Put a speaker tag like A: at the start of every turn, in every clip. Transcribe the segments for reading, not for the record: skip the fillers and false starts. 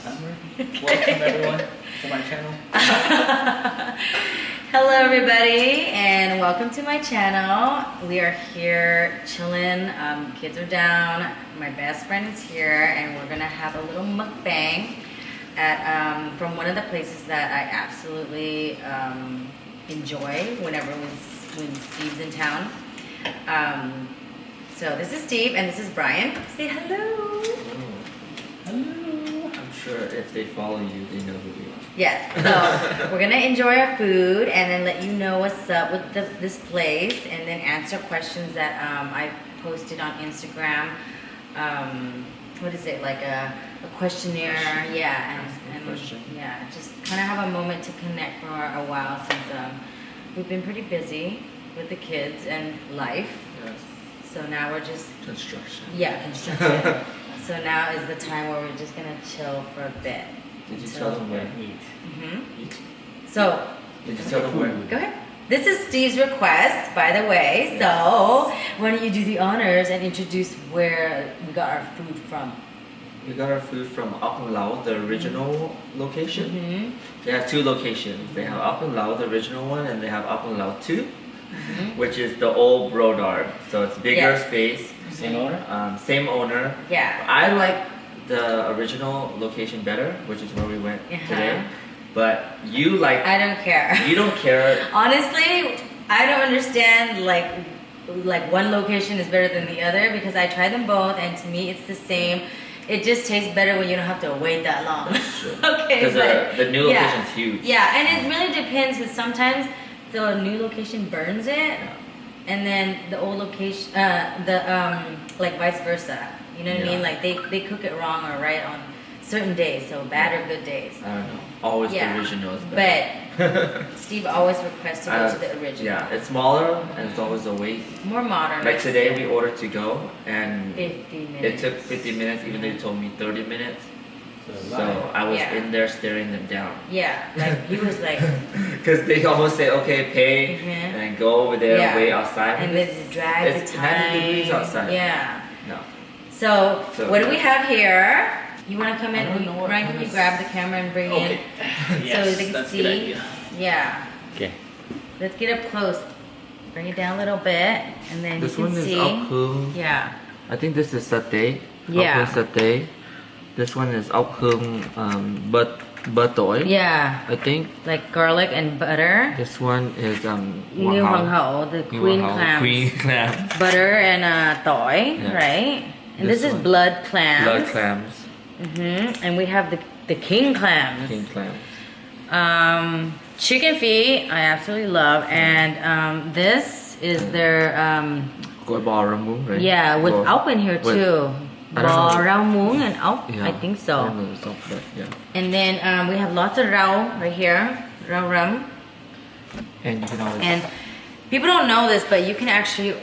A: summer. Welcome everyone to my channel.
B: Hello everybody and welcome to my channel. We are here chilling, kids are down, my best friend is here and we're gonna have a little mukbang at, from one of the places that I absolutely enjoy when Steve's in town. So this is Steve and this is Brian. Say hello.
A: Hello. I'm sure if they follow you, they know who you are.
B: Yes, so we're gonna enjoy our food and then let you know what's up with this place and then answer questions that I posted on Instagram. What is it, like a questionnaire? Yeah, and yeah, just kind of have a moment to connect for a while since we've been pretty busy with the kids and life.
A: Yes.
B: So now we're just
A: Construction.
B: yeah, construction. So now is the time where we're just gonna chill for a bit.
A: Did you tell them where?
B: Mm-hmm.
A: Eat.
B: So,
A: Did you tell them where?
B: go ahead. This is Steve's request, by the way. So, why don't you do the honors and introduce where we got our food from?
A: We got our food from Up Lao, the original location.
B: Mm-hmm.
A: They have two locations. They have Up Lao, the original one, and they have Up Lao 2, which is the old Brodar. So it's bigger
B: Yes.
A: space.
C: Same owner?
A: Same owner.
B: Yeah.
A: I like the original location better, which is where we went today. But you like,
B: I don't care.
A: you don't care.
B: Honestly, I don't understand like one location is better than the other because I tried them both and to me it's the same. It just tastes better when you don't have to wait that long. Okay.
A: Because
B: but
A: the new
B: yeah.
A: location's huge.
B: Yeah, and it really depends because sometimes the new location burns it, and then the old location, like vice versa. You know what I mean?
A: Yeah.
B: Like they cook it wrong or right on certain days, so bad or good days.
A: I don't know. Always
B: Yeah.
A: the original is better.
B: But Steve always requests to go to the original.
A: Yeah, it's smaller and it's always a wait.
B: More modern.
A: Like today we ordered to go and
B: 50
A: it
B: minutes.
A: took 50 minutes even though you told me 30 minutes.
C: So,
A: So I was
B: Yeah.
A: in there staring them down.
B: Yeah, like he was like,
A: Because they almost say, okay, pay,
B: Mhm.
A: and then go over there,
B: Yeah.
A: wait outside.
B: and then drag
A: It's
B: the time.
A: 90 degrees outside.
B: Yeah.
A: No.
B: So,
A: So-
B: what do we have here? You want to come
A: I
B: in?
A: don't know what
B: Ryan,
A: kind
B: can you
A: of-
B: grab the camera and bring
C: Okay.
B: in?
C: Yes,
B: so they can
C: that's a
B: see.
C: good idea.
B: Yeah.
C: Okay.
B: Let's get up close. Bring it down a little bit, and then
A: This
B: you
A: one
B: can
A: is
B: see.
A: Aokhung.
B: Yeah.
A: I think this is satay.
B: Yeah.
A: Aokhung satay. This one is Aokhung bơ tỏi.
B: Yeah.
A: I think.
B: Like garlic and butter.
A: This one is
B: New Hong Hao, the queen clams.
A: Queen clam.
B: Butter and tỏi,
A: Yeah.
B: right? And
A: This
B: this is
A: one.
B: blood clams.
A: Blood clams.
B: And we have the king clams.
A: King clams.
B: Chicken feet, I absolutely love, and this is their
A: Gỏi bò rang muống, right?
B: yeah with
A: Gỏi-
B: Alp in here
A: with-
B: too.
A: I don't know.
B: Bò rau muống and Alp,
A: Yeah.
B: I think
A: I
B: so.
A: don't know the song, but yeah.
B: And then we have lots of rau right here, rau rum.
A: And you can always.
B: And people don't know this, but you can actually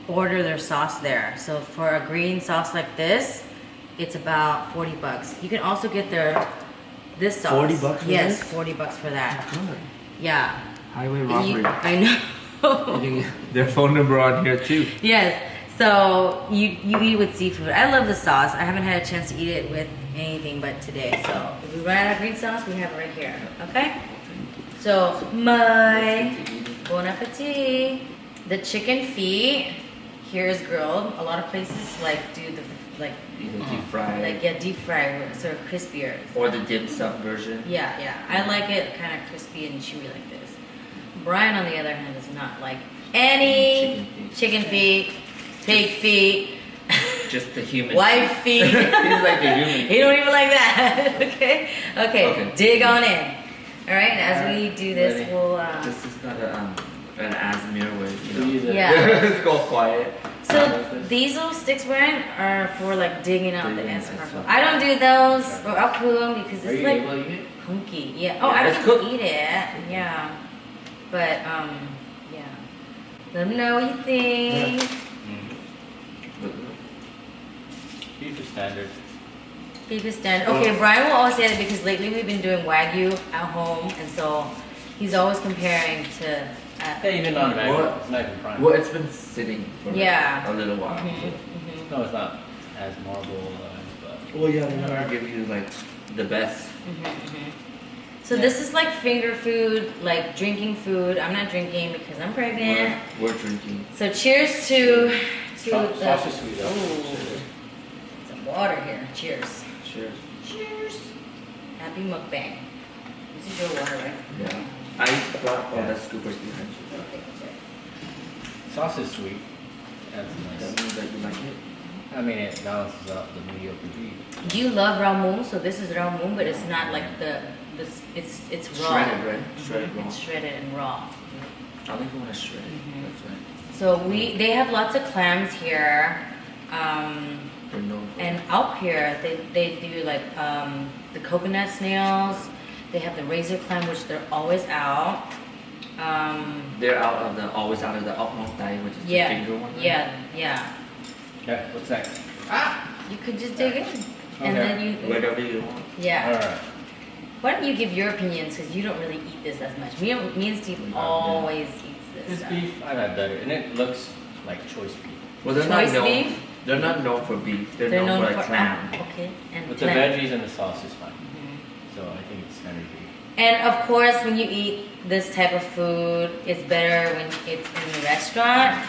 B: order their sauce there. So for a green sauce like this, it's about $40. You can also get this sauce.
A: 40 bucks for
B: Yes,
A: this?
B: $40 for that.
A: Good.
B: Yeah.
A: Highway
B: You-
A: robbery.
B: I know.
A: You can- Their phone number on here too.
B: Yes. So you eat with seafood. I love the sauce. I haven't had a chance to eat it with anything but today. So if we run out of green sauce, we have it right here. Okay. So my bon appetit. The chicken feet here is grilled. A lot of places like do the
A: Either deep fried
B: deep fry so crispier.
A: or the dim sum version.
B: Yeah. I like it kind of crispy and chewy like this. Brian, on the other hand, does not like any chicken feet, pig feet,
A: Just the human.
B: wife feet.
A: He's like the human.
B: He don't even like that. Okay.
A: Okay.
B: Dig on in. All right. And as we do this,
A: Ready?
B: we'll.
A: This is not an Asmir way, you
C: We use
A: know.
C: it.
B: Yeah.
A: Let's go quiet.
B: So these little sticks, Brian, are for like digging out the
A: Digging
B: ants.
A: out
B: Purple.
A: stuff.
B: I don't do those, or I'll cook them because
C: Are
B: it's
C: you
B: like
C: able to eat it?
B: hunky. Yeah. Oh,
A: Yeah,
B: I
A: it's
B: can
A: cooked.
B: eat it. Yeah. But yeah. Let me know what you think.
C: Beef is standard.
B: Beef is standard. Okay, Brian will always say that because lately we've been doing Wagyu at home, and so he's always comparing to.
C: Yeah, even on the
A: What?
C: Maggi, it's not even prime.
A: Well, it's been sitting for
B: Yeah.
A: a little while.
B: Mhm.
C: No, it's not as marble, but
A: Oh yeah, they're gonna give you like the best.
B: So this is like finger food, like drinking food. I'm not drinking because I'm pregnant.
A: We're drinking.
B: So cheers to the
C: Sausage sweet though.
B: Ooh. Some water here. Cheers.
A: Cheers.
B: Cheers. Happy mukbang. This is your water, right?
A: Yeah. I brought all the scoopers behind you.
B: Okay.
C: Sausage sweet. That's
A: That
C: nice.
A: means that you like it.
C: I mean, it balances out the mediocre beef.
B: You love ramu, so this is ramu, but it's not like it's raw.
A: Shredded, right? Shredded raw.
B: It's shredded and raw.
A: I think you want to shred it. That's right.
B: So they have lots of clams here,
A: They're known for
B: and out here they do like the coconut snails. They have the razor clam, which they're always out.
A: They're always out of the upmount thigh, which is
B: Yeah,
A: the finger one. Right?
B: yeah.
C: Okay, what's next?
B: You could just dig in, and
C: Okay.
B: then you
A: Whatever you want.
B: yeah.
C: Alright.
B: Why don't you give your opinions? Because you don't really eat this as much. Me and Steve
A: Yeah.
B: always eats this
C: This
B: stuff.
C: beef, I've had better, and it looks like choice beef.
A: Well, they're
B: Choice
A: not known.
B: beef?
A: They're not known for beef. They're, known for like clam.
B: Okay, and
C: But the
B: clam.
C: veggies and the sauce is fine.
B: Mhm.
C: So I think it's standard beef.
B: And of course, when you eat this type of food, it's better when it's in the restaurant.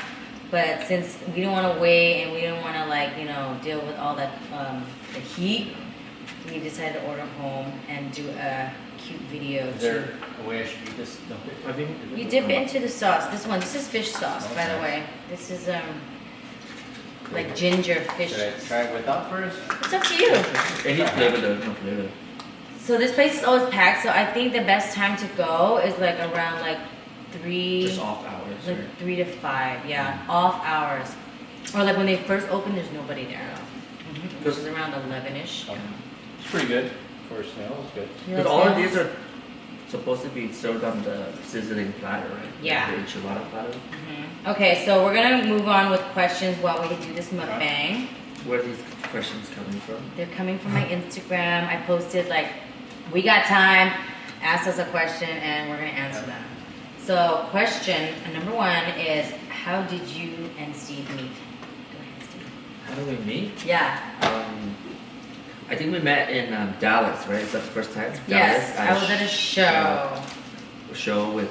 B: But since we don't want to wait and we don't want to deal with all that the heat, we decided to order home and do a cute video
C: Is
B: too.
C: there a way I should eat this? Dump it?
A: I think
B: You dip it into the sauce. This is fish sauce, by the
C: Okay.
B: way. This is like ginger fish.
C: Should I try it without first?
B: It's up to you.
A: any flavor, there's no flavor.
B: So this place is always packed. So I think the best time to go is like around like 3,
A: Just off hours.
B: like
A: Right?
B: 3 to 5. Yeah, off hours. Or like when they first open, there's nobody there. Which is around 11ish.
C: Okay. It's pretty good for a snail. It's good.
B: You
A: But
B: like
A: all of
B: snails?
A: these are supposed to be served on the sizzling platter, right?
B: Yeah.
A: The enchilada platter.
B: Okay, so we're gonna move on with questions while we do this mukbang.
A: Where are these questions coming from?
B: They're coming from my Instagram. I posted like, we got time, ask us a question and we're gonna answer
C: Yeah.
B: them. So question number 1 is, how did you and Steve meet? Go ahead, Steve.
A: How do we meet?
B: Yeah.
A: I think we met in Dallas, right? Is that the first time?
B: Yes, I
A: Dallas,
B: was at a show.
A: show with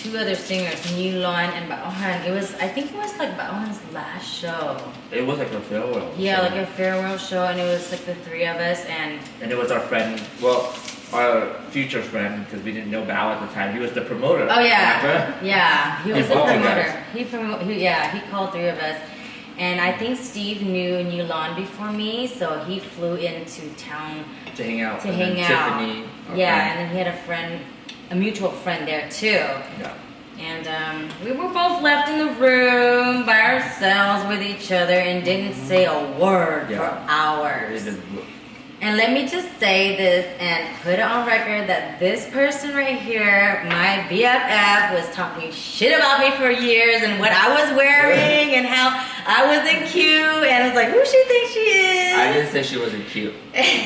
B: 2 other singers, Nulon and Baohan. I think it was like Baohan's last show.
A: it was like a farewell.
B: Yeah,
A: show.
B: like a farewell show, and it was like the 3 of us, and
A: And it was our friend, well, our future friend, because we didn't know Bao at the time. He was the promoter.
B: oh yeah,
A: Remember?
B: yeah, he
A: He
B: was the
A: called you
B: promoter. He called 3 of us, and I think Steve knew Nulon before me, so he flew into town
A: To hang out.
B: to
A: and then
B: hang out.
A: Tiffany. our
B: Yeah,
A: friend.
B: and then he had a friend, a mutual friend there too.
A: Yeah.
B: And we were both left in the room by ourselves with each other and didn't say a word
A: Yeah.
B: for hours.
A: It is-
B: And let me just say this and put it on record that this person right here, my BFF, was talking shit about me for years and what I was wearing and how I wasn't cute. And I was like, who she thinks she is?
A: I didn't say she wasn't cute,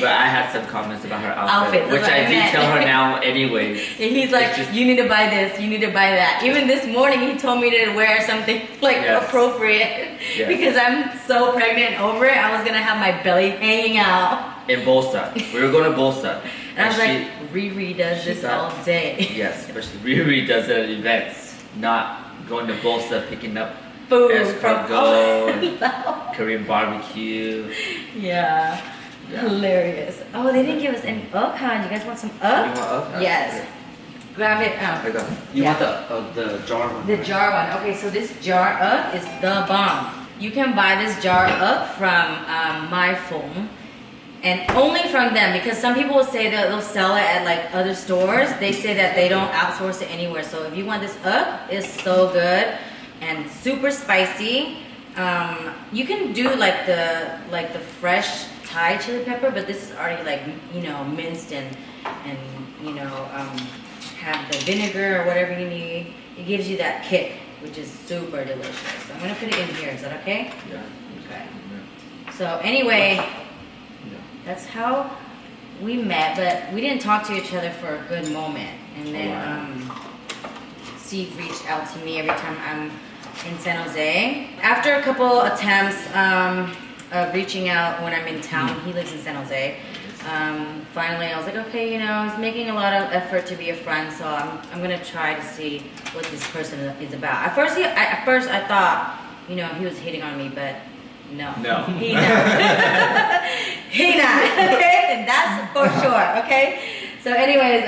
A: but I had some comments about her outfit,
B: Outfit, that's
A: which
B: what
A: I
B: I meant.
A: detail her now anyways.
B: And he's like,
A: It's just-
B: you need to buy this, you need to buy that. Even this morning, he told me to wear something like
A: Yes.
B: appropriate
A: Yes.
B: because I'm so pregnant over it. I was gonna have my belly hanging out.
A: In Bolsa. We were going to Bolsa.
B: And I was
A: she-
B: like, Riri does
A: she
B: this
A: thought-
B: all day.
A: Yes, but she really does it at events, not going to Bolsa picking up
B: Food from
A: escargot, Korean barbecue.
B: Yeah.
A: Yeah.
B: Hilarious. Oh, they didn't give us any ukhan. You guys want some
A: You want
B: uk?
A: okay.
B: Yes. Grab it.
A: I got it. You
B: Yeah.
A: want the jar one?
B: The
A: right?
B: jar one. Okay, so this jar uk is the bomb. You can buy this jar uk from My Phone. And only from them, because some people will say that they'll sell it at like other stores. They say that they don't outsource it anywhere. So if you want this it's so good and super spicy. You can do like the fresh Thai chili pepper, but this is already like minced and have the vinegar or whatever you need. It gives you that kick, which is super delicious. So I'm gonna put it in here. Is that okay?
A: Yeah.
B: Okay.
A: Yeah.
B: So anyway.
A: Yeah.
B: That's how we met, but we didn't talk to each other for a good moment. And then
A: Wow.
B: Steve reached out to me every time I'm in San Jose. After a couple attempts, reaching out when I'm in town. He lives in San Jose. Finally, I was like, okay, you know, he's making a lot of effort to be a friend, so I'm gonna try to see what this person is about. At first, I thought, you know, he was hitting on me, but no.
A: No.
B: He not. He not. Okay, and that's for sure. Okay. So, anyways,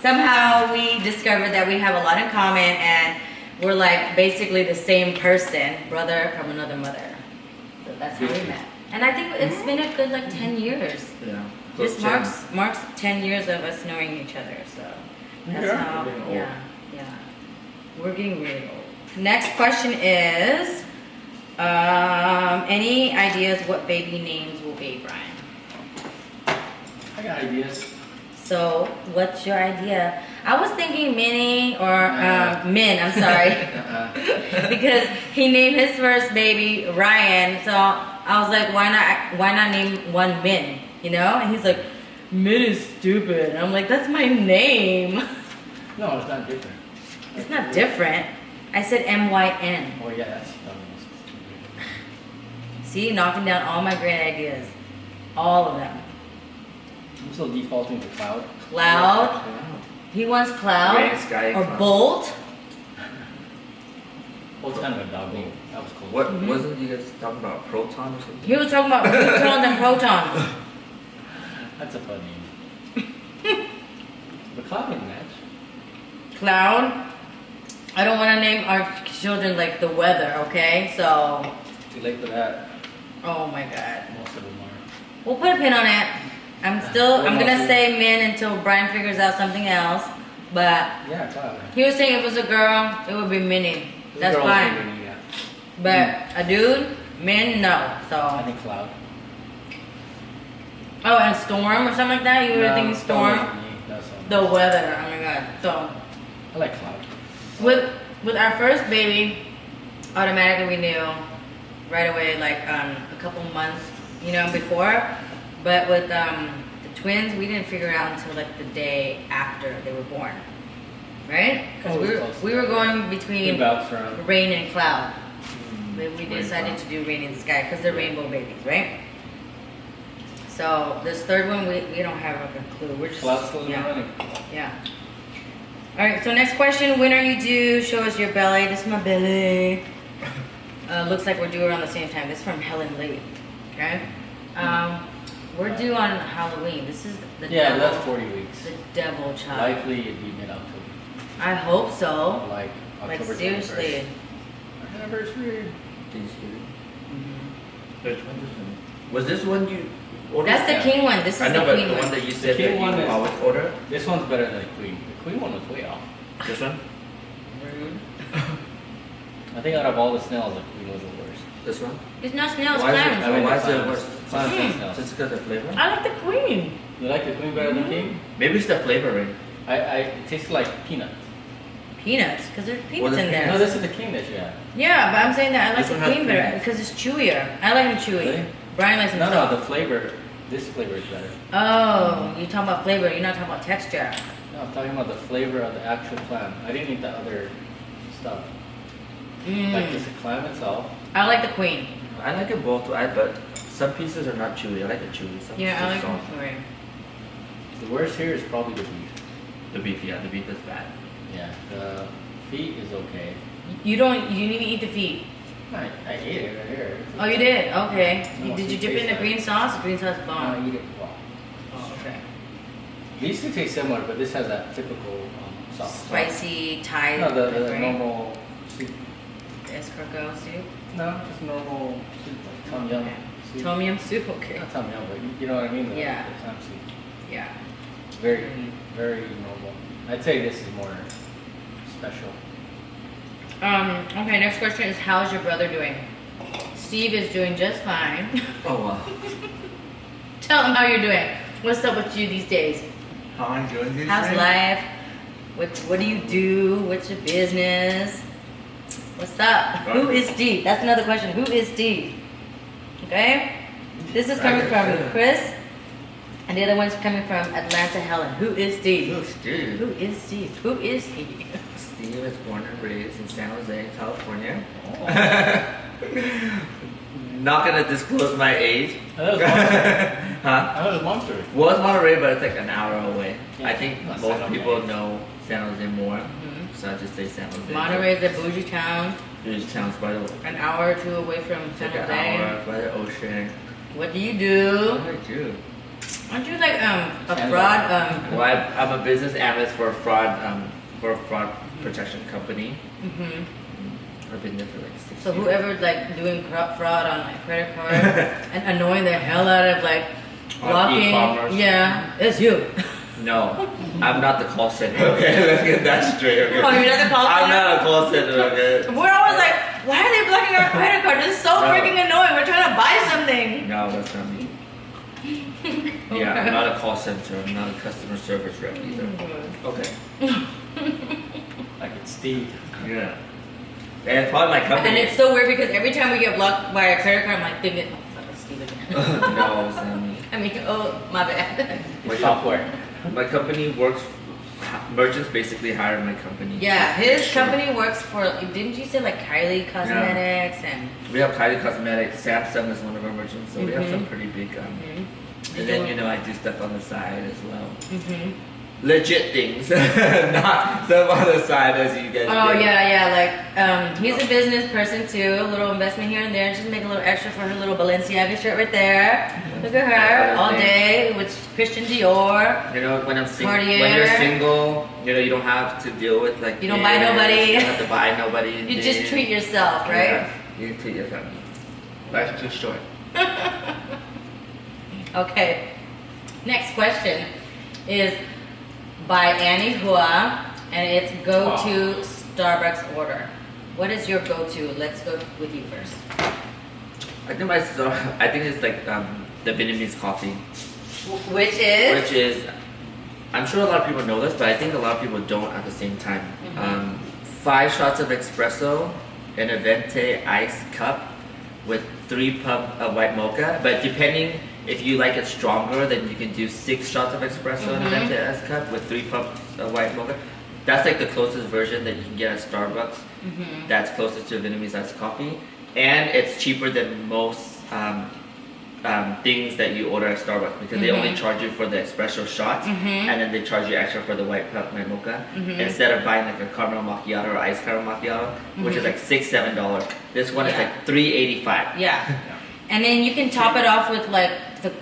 B: somehow we discovered that we have a lot in common, and we're like basically the same person, brother from another mother. So that's how we met. And I think it's been a good like 10 years.
A: Yeah.
B: This
A: Close
B: marks 10 years of us knowing each other. So that's
C: Yeah.
B: how.
A: We're getting old.
B: Yeah. We're getting really old. Next question is, any ideas what baby names will be, Brian?
C: I got ideas.
B: So, what's your idea? I was thinking Minnie or Min, I'm sorry. Because he named his first baby Ryan. So, I was like, why not name one Min? You know? And he's like, Min is stupid. And I'm like, that's my name.
C: No, it's not different.
B: It's not different. I said MYN.
C: Oh yeah, that's dumb.
B: See, knocking down all my great ideas. All of them.
C: I'm still defaulting to Cloud.
B: Cloud.
A: Wow.
B: He wants Cloud.
A: Rain, sky,
B: Or
A: cloud.
B: Bolt.
C: Well, it's kind of a dog name. That was cool.
A: What wasn't you guys talking about proton or something?
B: He was talking about neutrons and protons.
C: That's a fun name. But Cloud would match.
B: Cloud. I don't want to name our children like the weather, okay? So,
C: Too late for that.
B: oh my god.
C: Most of them are.
B: We'll put a pin on it. I'm gonna say Min until Brian figures out something else. But
C: Yeah, Cloud.
B: he was saying if it was a girl, it would be Minnie.
C: The
B: That's
C: girls
B: fine.
C: are really, yeah.
B: But a dude, Min, no.
C: I
B: So,
C: think Cloud.
B: oh, and Storm or something like that. You were
C: No,
B: thinking Storm.
C: wasn't me. That's all.
B: The weather. Oh my god. So.
C: I like Cloud.
B: With our first baby, automatically we knew right away, like a couple months, you know, before. But with the twins, we didn't figure it out until like the day after they were born, right? Because
C: Oh, it was close.
B: we were going
C: We
B: between
C: bounce around.
B: rain and cloud. But we
A: Rain,
B: decided
A: cloud.
B: to do rain and sky because they're rainbow babies, right? So this third one, we don't have like a clue. We're just
C: Cloud's still in the
B: yeah.
C: running.
B: Yeah. All right. So next question: when are you due? Show us your belly. This is my belly. Looks like we're due around the same time. This is from Helen Lee. Okay. We're due on Halloween. This is the
C: Yeah,
B: devil,
C: that's 40 weeks.
B: the devil child.
C: Likely it'd be mid-October.
B: I hope so.
C: Like
B: Like
C: October
B: seriously.
C: 21st. Our anniversary.
A: These two.
B: Mhm.
A: Which one is it? Was this one you ordered?
B: That's the
C: Yeah.
B: king one. This is
A: I know,
B: the
A: but
B: queen
A: the one
B: one.
A: that you said
C: king
A: that
C: one
A: you
C: is-
A: always order.
C: This one's better than the Queen. The Queen one was way off.
A: This one.
C: I think out of all the snails, the Queen was the worst.
A: This one.
B: It's not snails,
A: Why is it-
B: clams.
A: I mean, why is it
C: clams.
A: worse?
C: Clams and
B: Mm.
C: snails.
A: Just because of the flavor?
B: I like the queen.
C: You like the Queen better than the King?
A: Maybe it's the flavoring.
C: It tastes like peanut.
B: Peanuts, because there's peanuts
A: there's
B: in there.
C: No, this is the King that you had.
B: Yeah, but I'm saying that I like
A: This
B: the
A: one has
B: queen better
A: peanuts.
B: because it's chewier. I like them chewy.
C: Really?
B: Brian likes them
C: No,
B: soft.
C: no, the flavor. This flavor is better.
B: Oh, you're talking about flavor. You're not talking about texture.
C: No, I'm talking about the flavor of the actual clam. I didn't eat the other stuff. Like just
B: Mm.
C: the clam itself.
B: I like the queen.
A: I like it both, but some pieces are not chewy. I like it chewy. Some
B: Yeah, I
A: pieces
B: like
A: soft.
B: the queen.
C: The worst here is probably the beef.
A: The beef, yeah, the beef is bad.
C: Yeah, the feet is okay.
B: You didn't even eat the feet.
C: I ate it right here.
B: Oh, you did? Okay.
C: No,
B: Did you
C: it
B: dip it in
C: tastes
B: the
C: like-
B: green sauce? Green sauce
C: No,
B: bomb.
C: I eat it raw.
B: Oh, okay.
C: These two taste similar, but this has that typical sauce.
B: Spicy Thai.
C: No, the
B: right?
C: normal soup.
B: Escargot soup.
C: No, just normal soup, like tom yum
B: Okay.
C: soup.
B: Tom yum soup. Okay.
C: Not tom yum, but you know what I mean? The
B: Yeah.
C: Tom soup.
B: Yeah.
C: Very, very normal. I'd say this is more special.
B: Okay, next question is how's your brother doing? Steve is doing just fine.
A: Oh wow.
B: Tell him how you're doing. What's up with you these days?
A: How I'm doing these
B: How's
A: days?
B: life? What do you do? What's your business? What's up? Who is Steve? That's another question. Who is Steve? Okay? This is coming from Chris, and the other one's coming from Atlanta Helen. Who is Steve?
A: Who's Steve?
B: Who is Steve? Who is Steve?
A: Steve is born and raised in San Jose, California. not gonna disclose my age.
C: That was Monterey.
A: Huh?
C: That was Monterey.
A: Well, it's Monterey, but it's like an hour away.
C: Yeah,
A: I think
C: not
A: most
C: San
A: people
C: Jose.
A: know San Jose more,
B: Mhm.
A: so I just say San Jose.
B: Monterey is a bougie town,
A: Huge towns by the
B: an hour or two away from
A: it's
B: San
A: like
B: Jose.
A: an hour by the ocean.
B: What do you do?
A: What do I do?
B: Aren't you like a
C: Canada.
B: fraud?
A: Well, I'm a business analyst for a fraud protection company.
B: Mhm.
A: I've been there for like 6
B: So
A: years.
B: whoever's like doing fraud on like credit cards and annoying the hell out of like
A: On
B: blocking,
A: e-commerce.
B: yeah, it's you.
A: No, I'm not the call center. Okay, let's get that straight. Okay.
B: Oh, you're not the call
A: I'm
B: center?
A: not a call center. Okay.
B: We're always like, why are they blocking our credit card? This is so
A: No.
B: freaking annoying. We're trying to buy something.
A: No, that's not me. Yeah, I'm not a call center. I'm not a customer service rep either. Okay.
C: Like it's Steve.
A: Yeah. And it's probably my company.
B: And it's so weird because every time we get blocked by a credit card, I'm like thinking, oh, fuck, it's Steve again.
A: No, it's not me.
B: I mean, oh, my bad.
A: My
C: Software.
A: My company works. Merchants basically hire my company.
B: Yeah, his
A: Sure.
B: company works for, didn't you say like Kylie Cosmetics and
A: We have Kylie Cosmetics. Samsung is one of our merchants, so we have some pretty big. And then I do stuff on the side as well.
B: Mhm.
A: Legit things, not stuff on the side as you guys.
B: Oh
A: think.
B: yeah, like he's a business person too. A little investment here and there, just make a little extra for her little Balenciaga shirt right there. Look at her all day with Christian Dior.
A: You know, when
B: Cartier.
A: when you're single, you don't have to deal with like.
B: You don't buy nobody.
A: You don't have to buy nobody.
B: You just treat yourself, right?
A: Yeah, you treat yourself. Life's too short.
B: Okay. Next question is by Annie Hua, and it's go to Starbucks order. What is your go to? Let's go with you first.
A: I think it's like the Vietnamese coffee,
B: Which is?
A: which is. I'm sure a lot of people know this, but I think a lot of people don't at the same time.
B: Mhm.
A: 5 shots of espresso in a venti ice cup with 3 pump of white mocha. But depending if you like it stronger, then you can do 6 shots of espresso in a venti ice cup with 3 pumps of white mocha. That's like the closest version that you can get at Starbucks. That's closest to Vietnamese iced coffee, and it's cheaper than most things that you order at Starbucks because they only charge you for the espresso shots, and then they charge you extra for the white mocha. Instead of buying like a caramel macchiato or iced caramel macchiato, which is like $6-7. This one is
B: Yeah.
A: like $3.85.
B: Yeah. And then you can top it off with like the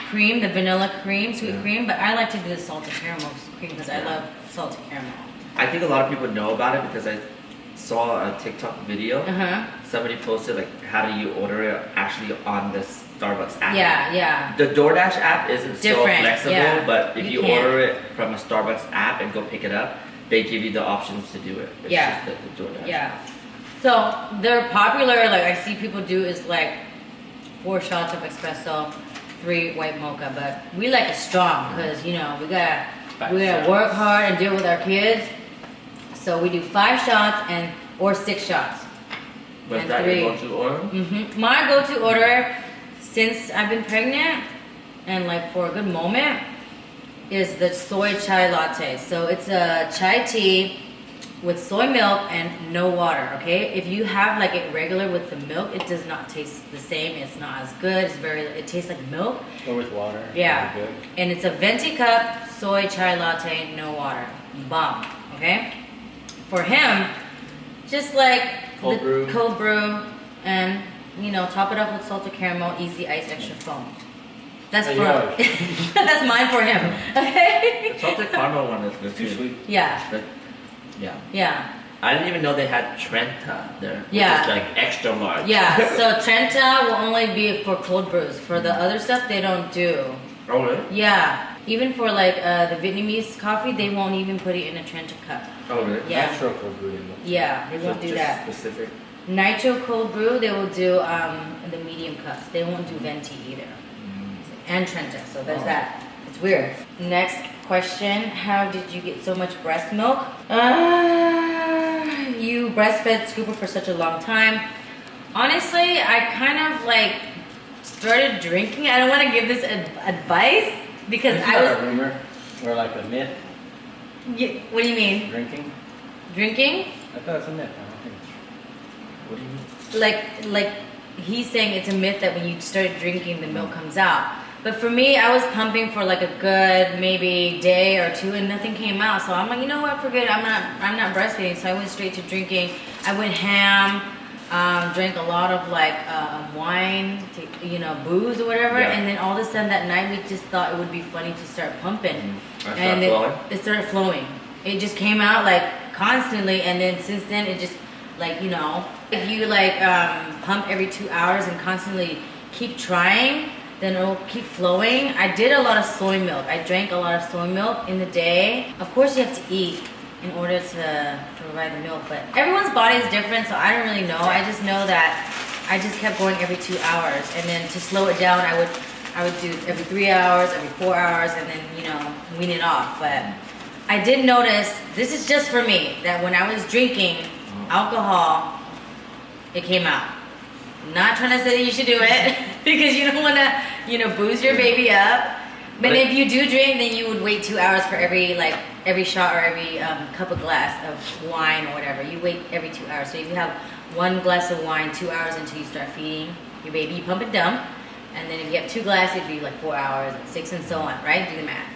B: cream, the vanilla cream, sweet cream. But I like to do the salted caramel cream because I love salted caramel.
A: I think a lot of people know about it because I saw a TikTok video. Somebody posted like how do you order it actually on the Starbucks app.
B: Yeah.
A: The DoorDash app isn't so
B: Different,
A: flexible,
B: yeah.
A: but if
B: You
A: you
B: can.
A: order it from a Starbucks app and go pick it up, they give you the options to do it. It's
B: Yeah.
A: just the DoorDash.
B: Yeah. So they're popular. Like I see people do is like 4 shots of espresso, 3 white mocha. But we like it strong because we gotta
C: shots.
B: work hard and deal with our kids. So we do 5 shots or 6 shots.
A: Was
B: And
A: that
B: 3.
A: your go-to order?
B: My go-to order since I've been pregnant and like for a good moment is the soy chai latte. So it's a chai tea with soy milk and no water, okay? If you have like it regular with the milk, it does not taste the same. It's not as good. It tastes like milk.
C: Or with water.
B: Yeah.
C: Very good.
B: And it's a venti cup soy chai latte, no water. Bomb, okay? For him, just like
C: Cold brew.
B: cold brew and top it up with salted caramel, easy ice, extra foam. That's
C: Hey,
B: for
C: yours.
B: that's mine for him. Okay?
A: The salted caramel one is good
C: Too
A: too.
C: sweet.
B: Yeah.
A: But, yeah.
B: Yeah.
A: I didn't even know they had Trenta there. Which
B: Yeah.
A: is like extra large.
B: Yeah. So Trenta will only be for cold brews. For the other stuff they don't do.
A: Oh really?
B: Yeah. Even for like the Vietnamese coffee, they won't even put it in a Trenta cup.
A: Oh really?
B: Yeah.
C: Natural cold brew.
B: Yeah, they
A: So
B: won't do
A: just
B: that.
A: Specific.
B: Nitro cold brew, they will do the medium cups. They won't do venti either. And Trenta, so there's
A: Oh.
B: that. It's weird. Next question: how did you get so much breast milk? You breastfed Scooper for such a long time. Honestly, I kind of like started drinking. I don't want to give this advice because
C: Isn't
B: I
C: that a
B: was.
C: rumor or like a myth?
B: What do you mean?
C: Drinking?
B: Drinking?
C: I thought it's a myth. I don't think it's true.
A: What do you mean?
B: Like he's saying it's a myth that when you start drinking, the milk comes out. But for me, I was pumping for like a good maybe day or two, and nothing came out. So I'm like, you know what? Forget it. I'm not breastfeeding. So I went straight to drinking. I went ham. Drank a lot of like wine, booze or whatever,
A: Yeah.
B: and then all of a sudden that night we just thought it would be funny to start pumping,
A: And flowing?
B: it started flowing. It just came out like constantly, and then since then it just like if you like pump every 2 hours and constantly keep trying, then it'll keep flowing. I did a lot of soy milk. I drank a lot of soy milk in the day. Of course you have to eat in order to provide the milk, but everyone's body is different, so I don't really know. I just know that I just kept going every 2 hours, and then to slow it down, I would do every 3 hours, every 4 hours, and then wean it off. But I did notice, this is just for me, that when I was drinking alcohol, it came out. I'm not trying to say that you should do it because you don't want to booze your baby up. But if you do drink, then you would wait 2 hours for every shot or every cup of glass of wine or whatever. You wait every 2 hours. So if you have 1 glass of wine, 2 hours until you start feeding your baby, you pump it down. And then if you have 2 glasses, it'd be like 4 hours, 6, and so on, right? Do the math.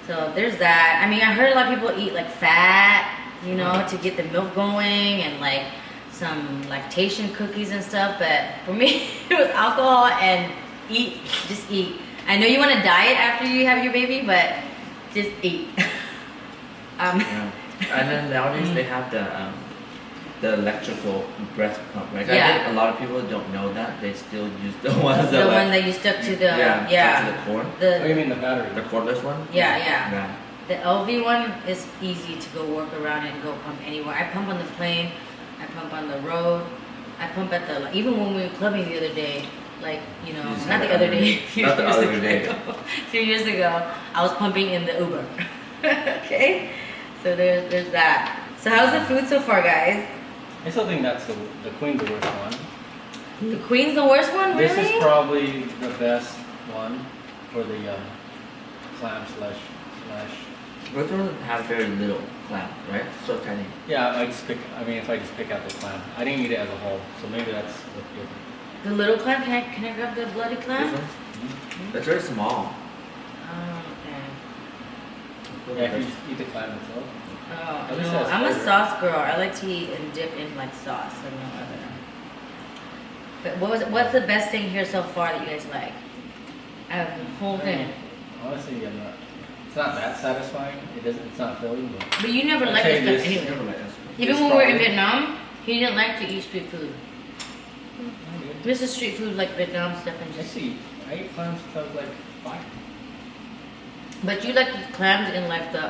B: So there's that. I mean, I heard a lot of people eat like fat, to get the milk going, and like some lactation cookies and stuff. But for me, it was alcohol and just eat. I know you want to diet after you have your baby, but just eat.
A: Yeah. And then nowadays they have the electrical breast pump, right? I
B: Yeah.
A: think a lot of people don't know that. They still use the ones
B: The
A: that
B: one that you stuck to the
A: stuck to the cord.
C: Oh, you mean the battery?
A: The cordless one?
B: Yeah.
A: Yeah.
B: The LV one is easy to go work around and go pump anywhere. I pump on the plane, I pump on the road, I pump at even when we were clubbing the other day,
A: just
B: not
A: had
B: the
A: it
B: other
A: on
B: day,
A: your-
B: a few
A: not the
B: years
A: other
B: ago.
A: day.
B: A few years ago, I was pumping in the Uber. Okay, so there's that. So how's the food so far, guys?
C: I still think that's the Queen's the worst one.
B: The Queen's the worst one, really?
C: This is probably the best one for the clam slash.
A: Those ones have very little clam, right? So tiny.
C: Yeah, if I just pick out the clam, I didn't eat it as a whole, so maybe that's what's different.
B: The little clam. Can I grab the bloody clam?
A: This one? That's very small.
B: Oh, okay.
C: Yeah, if you just eat the clam itself.
B: Oh,
C: At least
B: no,
C: that's
B: I'm a
C: flavor.
B: sauce girl. I like to eat and dip in like sauce or no other. But what's the best thing here so far that you guys like? Out of the whole thing.
C: Honestly, it's not that satisfying. It's not filling, but
B: But you never
C: I'd
B: liked
C: say
B: this stuff
C: this-
B: anyway.
A: Never mind.
B: Even
C: this
B: when we were in
C: probably-
B: Vietnam, he didn't like to eat street food. This is street food like Vietnam stuff and
C: I
B: just.
C: see. I ate clams since I was like 5.
B: But you like the clams in like the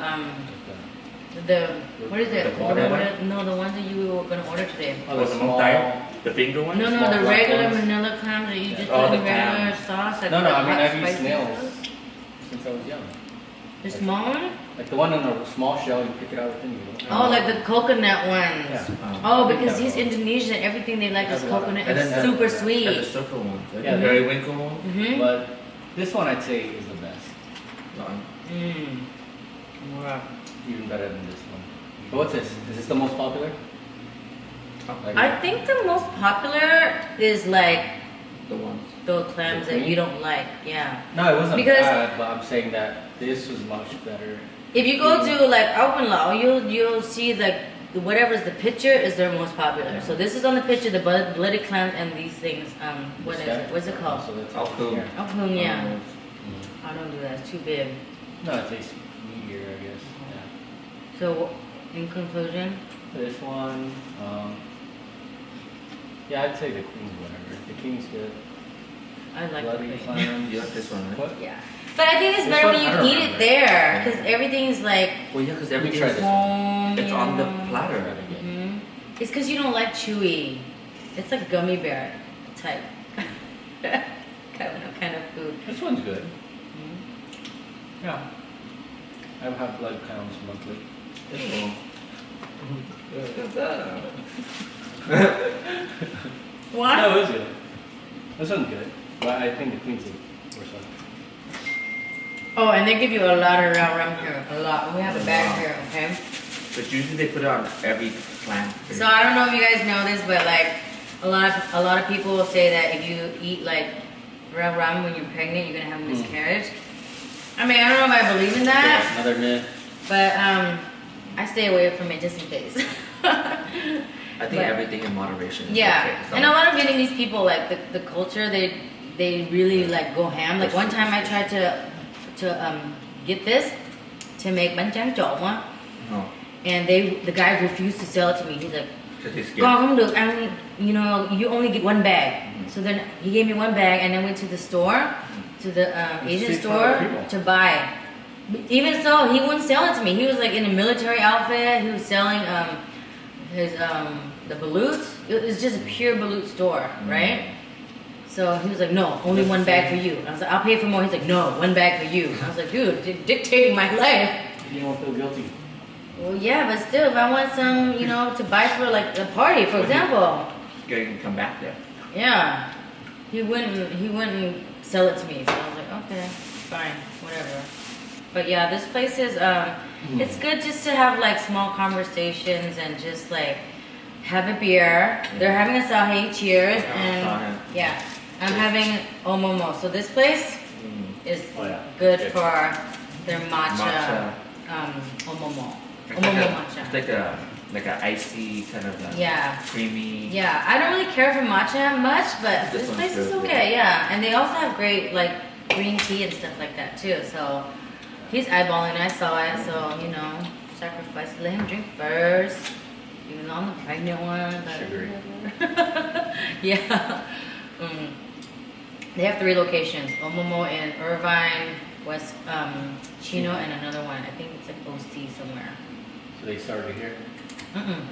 B: what is it?
A: The coconut one?
B: No, the ones that you were gonna order today.
C: Oh,
A: Oh,
C: the
A: the
C: small.
A: The finger one?
B: No,
C: small
B: the
C: black
B: regular
C: ones.
B: manila clams that you just
A: Oh,
B: put
A: the
B: in regular
A: clam.
B: sauce. Like
C: No,
B: the
C: I mean
B: hot
C: I've eaten
B: spicy
C: snails
B: sauce.
C: since I was young.
B: The small one?
C: Like the one in the small shell, you pick it out within you.
B: Oh, like the coconut ones.
C: Yeah.
B: Oh, because he's Indonesian, everything they like is coconut
A: And
B: and
A: then
B: super
A: And the
B: sweet.
A: circle one. Like
C: Yeah.
A: the periwinkle one.
B: Mm-hmm.
C: But this one I'd say is the best.
B: Mm. Wow.
C: Even better than this one. But what's this? Is this the most popular? Like,
B: I think the most popular is like
A: The ones.
B: the clams that you don't like. Yeah.
C: no, it wasn't
B: because-
C: bad, but I'm saying that this was much better.
B: If you go to like Open Law, you'll see like whatever's the picture is their most popular. So this is on the picture, the bloody clams and these things. What is it? What's it called?
C: So that's
A: Alcohol.
C: here.
B: Oh, yeah.
C: Mm.
B: I don't do that. It's too big.
C: No, it tastes meatier, I guess. Yeah.
B: So, in conclusion,
C: This one, yeah, I'd say the Queen's whatever. The King's good.
B: I like
C: Bloody
B: the
C: clams.
A: You like this one, right?
C: What?
B: Yeah. But I think it's
C: This
B: better
C: one,
B: when
C: I
B: you
C: don't
B: eat it
C: remember.
B: there because everything's like
A: Well, yeah, because
C: Let me
A: everything
C: try
A: is
C: this
B: home.
A: it's
B: you
A: on the
B: know.
A: platter.
B: Mhm. It's because you don't like chewy. It's like gummy bear type kind of food.
C: This one's good.
B: Mhm.
C: Yeah. I have blood counts monthly.
A: This one.
B: What?
C: No, it was good. This one's good. But I think the Queen's the worst one.
B: Oh, and they give you a lot of rum here. A lot. We have a bag here, okay?
A: But usually they put it on every clam.
B: So I don't know if you guys know this, but like A lot of people will say that if you eat like rum when you're pregnant, you're gonna have a miscarriage. I mean, I don't know if I believe in
C: Yeah,
B: that,
C: another myth.
B: but I stay away from it just in case.
A: I think
B: But-
A: everything in moderation. Is
B: Yeah,
A: okay. It's
B: and a
A: not-
B: lot of Vietnamese people like the culture. They really like go ham. Like one time I tried to get this to make bánh tráng trộn á,
A: No,
B: and the guy refused to sell it to me. He's like,
A: because he's
B: "Con
A: scared.
B: không được ăn, you know, you only get one bag." So then he gave me one bag, and then went to the store, to the Asian
C: Street
B: store
C: smart people.
B: to buy. Even so, he wouldn't sell it to me. He was like in a military outfit. He was selling his the ballots. It was just a pure balut store, right? So he was like, "No, only
C: That's
B: one
C: the
B: bag
C: same.
B: for you." I was like, "I'll pay for more." He's like, "No, one bag for you." I was like, "Dude, you're dictating my life."
C: You don't feel guilty.
B: Well, yeah, but still, if I want some, you know, to buy for like a party, for example,
A: Scared you can come back there.
B: yeah, he wouldn't sell it to me. So I was like, okay, fine, whatever. But yeah, this place is it's good just to have like small conversations and just like have a beer. They're having a sahe, cheers, and yeah, I'm having omomo. So this place is
C: Oh, yeah.
B: good
C: Good.
B: for their matcha,
A: Matcha.
B: omomo.
A: It's
B: Omomo
A: like
B: matcha.
A: It's like a icy kind of
B: Yeah.
A: creamy.
B: Yeah, I don't really care for matcha much, but
A: This
B: this
A: one's
B: place is
A: good,
B: okay, yeah. And they also have great like green tea and stuff like that too. So he's eyeballing, I saw it, so you know, sacrifice, let him drink first. Even though I'm the pregnant one, but
C: Sugary.
B: yeah. They have 3 locations: Omomo in Irvine, West Chino, and another one. I think it's like OC somewhere.
C: So they started here.
B: Mm-mm.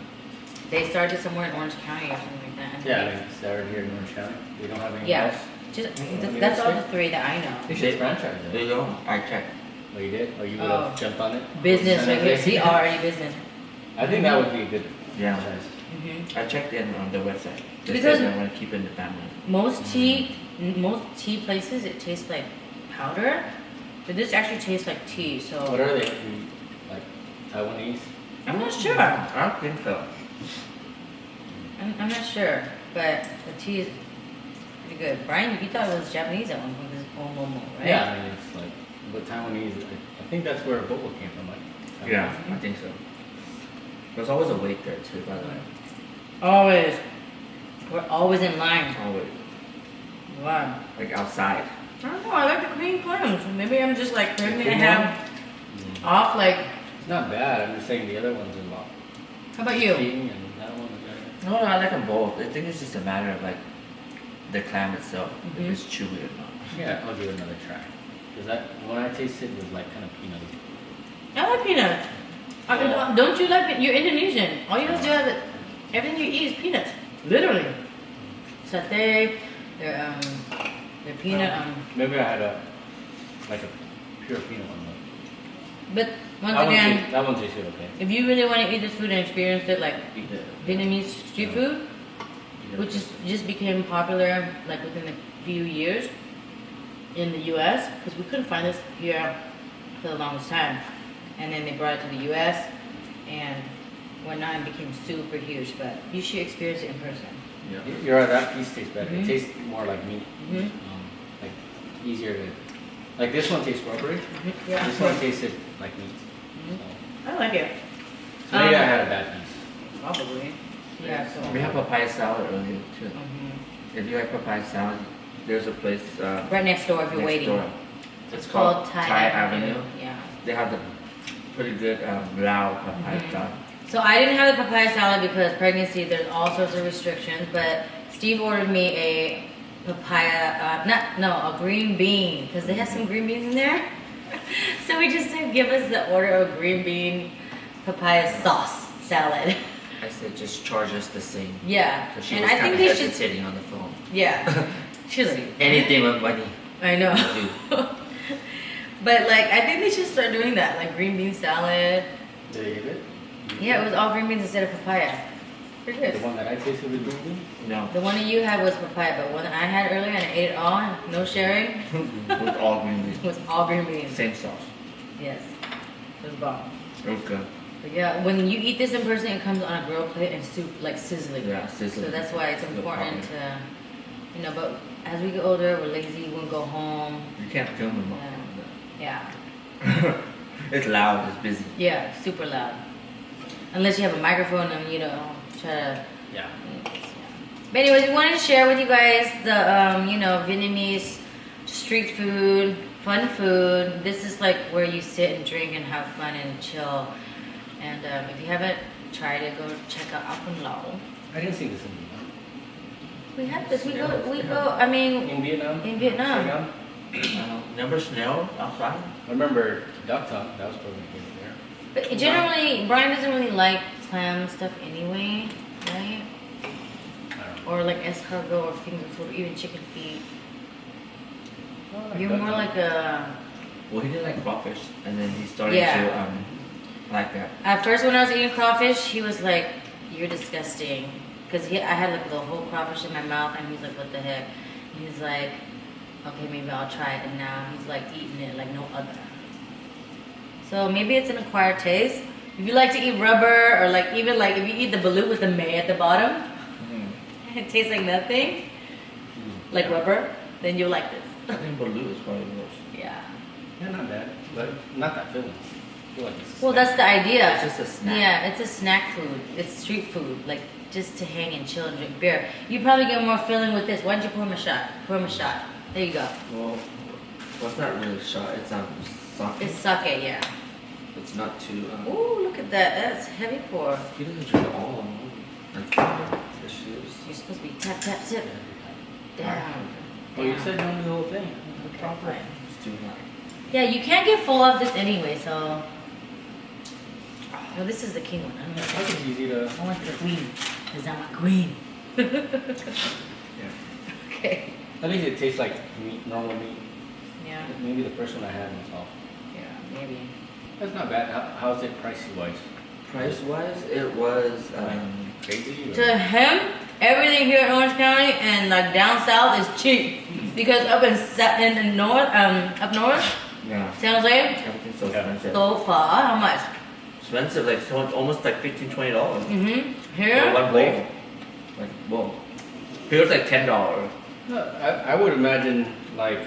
B: They started somewhere in Orange County or something like that. and
C: Yeah,
B: they-
C: they started here in Orange County. They don't have any
B: Yeah.
C: else.
B: Just
C: Mm,
B: that's all
C: yeah.
B: the 3 that I know.
C: They should franchise
A: There
C: it.
A: you go. I checked.
C: Oh, you did? Oh, you would
B: Oh.
C: have jumped on it?
B: Business
C: Send
B: right
C: it
B: here.
C: there?
B: See, already business.
C: I think that would be a good
A: Yeah.
C: franchise.
B: Hmm
A: I checked in on the website. They
B: Because-
A: said they want to keep it in the family.
B: Most tea places it tastes like powder, but this actually tastes like tea. So
C: What are they? Like Taiwanese?
B: I'm not sure.
A: I don't think so.
B: I'm not sure, but the tea is pretty good. Brian, you thought it was Japanese at one point because it's omomo, right?
C: Yeah, I mean, it's like, but Taiwanese, I think that's where boba came from, like.
A: Yeah, I think so. There's always a wait there too, by the way.
B: Always. We're always in line.
A: Always.
B: Wow.
A: Like outside.
B: I don't know. I like the clean clothes. Maybe I'm just like pregnant and
C: clean
B: have off like.
C: It's not bad, I'm just saying the other one's a lot.
B: How about you?
C: King and that one is better.
A: No, I like them both. I think it's just a matter of like the clam itself,
B: Mhm.
A: if it's chewy or not.
C: Yeah, I'll give it another try. Cause that, when I tasted it was like kind of peanutty.
B: I like peanuts. Don't you like it? You're Indonesian. All you have to do is everything you eat is peanuts. Literally. Satay, their peanut.
C: Maybe I had like a pure peanut one though.
B: But once
C: That one
B: again,
C: tastes- that one tasted okay.
B: if you really want to eat this food and experience it like
C: Eat it.
B: Vietnamese street food,
C: Eat it.
B: which is just became popular like within a few years in the U.S. because we couldn't find this here for the longest time, and then they brought it to the U.S. and whatnot and became super huge. But you should experience it in person.
C: You're right, that piece tastes better.
B: Mhm.
C: It tastes more like meat.
B: Mhm.
C: Like easier to, like this one tastes rubbery.
B: Yeah,
C: This one tasted like meat.
B: Mhm.
C: So,
B: I like it.
C: so maybe I
B: Um,
C: had a bad piece.
B: Probably. Yeah. So.
A: We have papaya salad earlier too.
B: Mhm.
A: If you like papaya salad, there's a place
B: Right next door if you're
A: next
B: waiting.
A: door. It's called Thai Avenue.
B: Yeah.
A: They have the pretty good Lao papaya
B: Mhm.
A: salad.
B: So I didn't have the papaya salad because pregnancy, there's all sorts of restrictions, but Steve ordered me a papaya, a green bean, because they have some green beans in there. So we just said, give us the order of green bean papaya sauce salad.
A: I said just charge us the same.
B: Yeah,
A: So she
B: and
A: was
B: I
A: kind
B: think
A: of
B: they should,
A: hesitating on the phone.
B: yeah. She's like,
A: Anything with money.
B: I know.
A: Dude.
B: But like, I think they should start doing that, like green bean salad.
C: Did they give it?
B: Yeah, it was all green beans instead of papaya. Pretty
C: The
B: good.
C: one that I tasted was green bean?
A: No.
B: The one that you had was papaya, but one that I had earlier and I ate it all, no sharing,
A: With all green beans.
B: was all green beans.
A: Same sauce.
B: Yes. It was bomb.
A: It was good.
B: But yeah, when you eat this in person, it comes on a grilled plate and soup like sizzling.
A: Yeah, sizzling.
B: So that's why it's
A: Super
B: important
A: popular.
B: to, but as we get older, we're lazy. We won't go home.
A: You can't film them.
B: Yeah.
A: It's loud. It's busy.
B: Yeah, super loud. Unless you have a microphone and try to.
C: Yeah.
B: But anyways, we wanted to share with you guys the Vietnamese street food, fun food. This is like where you sit and drink and have fun and chill. And if you haven't tried it, go check out Apun Lao.
C: I didn't see this in Vietnam.
B: We have this. We
A: Yeah.
B: go. I mean,
C: In Vietnam?
B: in Vietnam.
C: Saigon?
A: Remember Snell outside?
C: I remember Duck Talk. That was probably good there.
B: But generally, Brian doesn't really like clam stuff anyway, right?
C: I don't know.
B: Or like escargot or finger food, or even chicken feet.
C: I like
B: You're
C: Duck
B: more
C: Talk.
B: like a.
A: Well, he didn't like crawfish, and then he started
B: Yeah.
A: to like that.
B: At first, when I was eating crawfish, he was like, "You're disgusting," because I had like the whole crawfish in my mouth, and he's like, "What the heck?" And he's like, "Okay, maybe I'll try it," and now he's like eating it like no other. So maybe it's an acquired taste. If you like to eat rubber, or like even like if you eat the balut with the may at the bottom, it tastes like nothing, like rubber, then you'll like this.
A: I think Balut is probably worse.
B: Yeah.
C: Yeah, not bad. But not that filling. I feel like it's
B: Well, that's the idea.
A: It's just a snack.
B: Yeah, it's a snack food. It's street food, like just to hang and chill and drink beer. You probably get more filling with this. Why don't you pour him a shot? Pour him a shot. There you go.
A: Well, it's not really shot. It's sake.
B: It's sake, yeah.
A: It's not too.
B: Ooh, look at that. That's heavy pour.
A: He doesn't drink it all. Like fishes.
B: You're supposed to be tap, tap, sip. Down.
C: Well, you
B: down.
C: said don't do the whole thing.
B: Okay, fine.
A: It's too hot.
B: Yeah, you can't get full of this anyway, so. No, this is the king one.
C: I think it's easy to.
B: I want the queen, because I'm a queen.
A: Yeah.
B: Okay.
C: At least it tastes like meat, normal meat.
B: Yeah,
C: Maybe the first one I had myself.
B: yeah, maybe.
C: That's not bad. How's it pricey wise?
A: Price wise, it was
C: Crazy? Or?
B: To him, everything here in Orange County and like down south is cheap because up in the north, up north,
A: yeah.
B: San Jose,
A: Everything's so
C: Yeah.
A: expensive.
B: so far. How much?
A: Expensive, like so almost like $15-$20
B: Mm-hmm.
A: for
B: Here,
A: one bowl. Like bowl. Here it's like $10.
C: No, I would imagine like.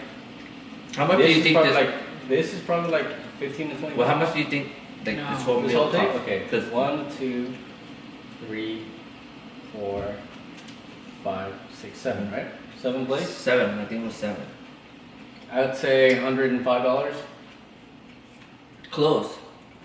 A: How much do
C: this
A: you
C: is
A: think
C: probably
A: this?
C: like this is probably like 15 to 20.
A: Well, how much do you think like
B: No.
A: this whole
C: This
A: meal
C: whole thing?
A: cost?
C: Okay.
A: Because
C: 1, 2, 3, 4, 5, 6, 7, right? 7 plates?
A: 7, I think it was 7.
C: I would say $105.
A: Close.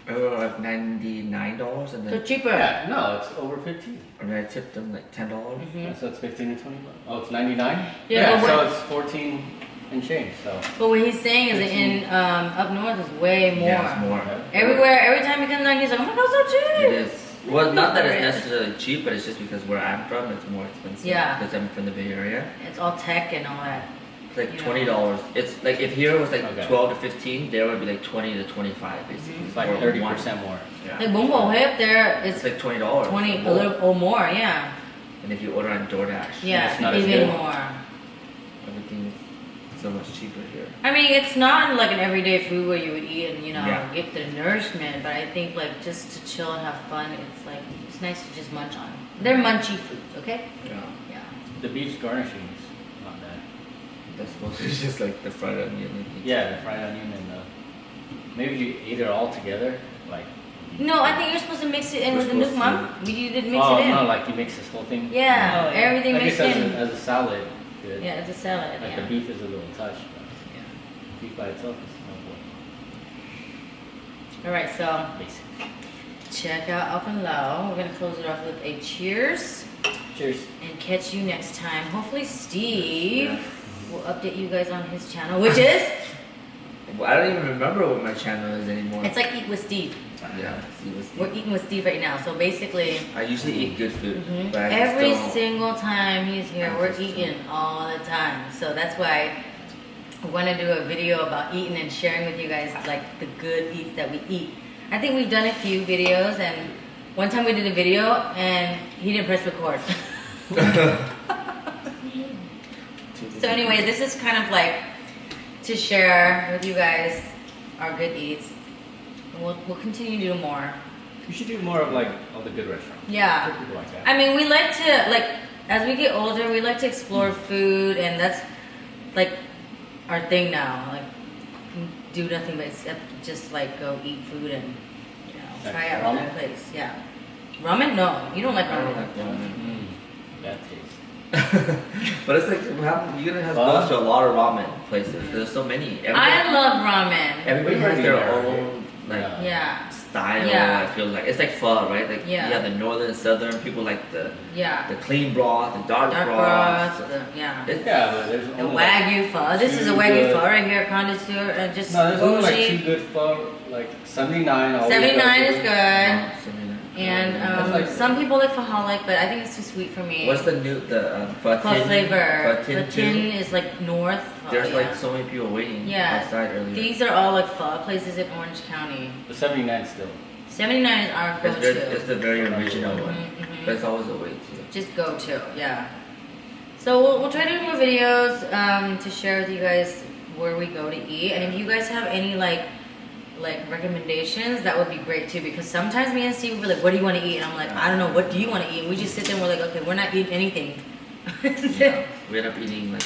A: Like $99 and
B: so
A: then
B: cheaper.
C: Yeah, no, it's over 15.
A: I mean I tipped them like $10.
B: Mhm.
C: So it's 15 to 20 bucks. Oh, it's 99?
B: Yeah, but
C: so
B: what-
C: it's 14 and change. So
B: But what he's saying is that in up north is way more.
A: Yeah, it's more.
B: Everywhere, every time he comes down, he's like, "Oh my god, so cheap!"
A: It is. Well, not that it's necessarily cheap, but it's just because where I'm from, it's more expensive.
B: Yeah.
A: Because I'm from the Bay Area.
B: It's all tech and all that.
A: It's like
B: Yeah.
A: $20. It's like if here it was like
C: Okay.
A: 12 to 15, there would be like 20 to 25 basically.
C: it's like
A: Or
C: 30%
A: one.
C: more.
A: Yeah.
B: Like Bung Bo Hip there,
A: It's
B: it's
A: like $20.
B: 20,
A: more.
B: a little or more, yeah.
A: And if you order on DoorDash,
B: Yeah,
C: It's not as
B: even
C: good.
B: more.
A: everything is so much cheaper here.
B: I mean, it's not like an everyday food where you would eat and
A: Yeah.
B: get the nourishment, but I think like just to chill and have fun, it's like it's nice to just munch on. They're munchy foods, okay?
A: Yeah.
B: Yeah.
C: The beef garnishing is not bad.
A: That's mostly just like the fried onion.
C: Yeah, the fried onion and maybe you eat it all together. Like,
B: No, I think you're supposed to mix it in
A: We're
B: with the nuke,
A: supposed
B: mom. You did mix
C: oh,
B: it in.
C: no, like you mix this whole thing?
B: Yeah,
C: Oh,
B: everything
C: I guess
B: mixed
C: as
B: in.
C: as a salad, good.
B: Yeah, it's a salad.
C: Like
B: yeah.
C: the beef is a little touch, but
B: Yeah.
C: beef by itself is no
B: All right, so
C: basic.
B: check out Open Low. We're gonna close it off with a cheers
C: Cheers.
B: and catch you next time. Hopefully, Steve
A: Yeah.
B: will update you guys on his channel, which is
A: Well, I don't even remember what my channel is anymore.
B: it's like Eat with Steve.
A: Yeah, see what's
B: We're eating with Steve right now, so basically.
A: I usually eat good food, but I just
B: Every
A: don't-
B: single time he's here,
A: I
B: we're
A: just
B: eating all the time. So that's why I want to do a video about eating and sharing with you guys like the good eats that we eat. I think we've done a few videos, and one time we did a video and he didn't press record. So anyway, this is kind of like to share with you guys our good eats. And we'll continue to do more.
C: You should do more of like all the good restaurants.
B: Yeah.
C: For people like that.
B: I mean, we like to like as we get older, we like to explore food, and that's like our thing now. Like, do nothing but except just like go eat food and
C: Like
B: try out
C: ramen?
B: another place. Yeah. Ramen? No, you don't like
A: I don't
B: ramen.
A: like ramen.
C: That taste.
A: But it's like you're gonna have to
C: Huh?
A: go to a lot of ramen places. There's so many.
B: I love ramen.
A: Everybody has
C: Everybody
A: their
C: there,
A: own like
C: Yeah.
B: Yeah.
A: style.
B: Yeah.
A: I feel like it's like pho, right? Like
B: Yeah.
A: you have the northern and southern people like the
B: Yeah.
A: clean broth, the dark,
B: Dark
A: broth.
B: broth. Yeah.
A: It's,
C: Yeah, but there's
B: The
C: only like,
B: Wagyu pho. This is a
C: two
B: Wagyu
C: good-
B: pho right here, connoisseur, and just
C: no, there's only like
B: bougie.
C: 2 good pho, like 79. always
B: 79
C: go
B: is
C: to.
B: good.
A: something like that.
B: And
C: That's like-
B: some people like faholic, but I think it's too sweet for me.
A: What's the new
B: pho
A: tin?
B: flavor?
A: Pho tin
B: The tin
A: too?
B: is like north.
A: There's
B: yeah.
A: like so many people waiting
B: Yeah.
A: outside earlier.
B: These are all like pho places in Orange County.
C: The 79 still.
B: 79 is our
A: it's, very, it's
B: go-to.
A: the very original one,
B: Mhm.
A: but it's always a wait too.
B: Just go to, yeah. So we'll try to do more videos to share with you guys where we go to eat, and if you guys have any like recommendations, that would be great too. Because sometimes me and Steve will be like, "What do you want to eat?" And I'm like, "I don't know. What do you want to eat?" And we just sit there and we're like, "Okay, we're not eating anything."
A: Yeah, we end up eating like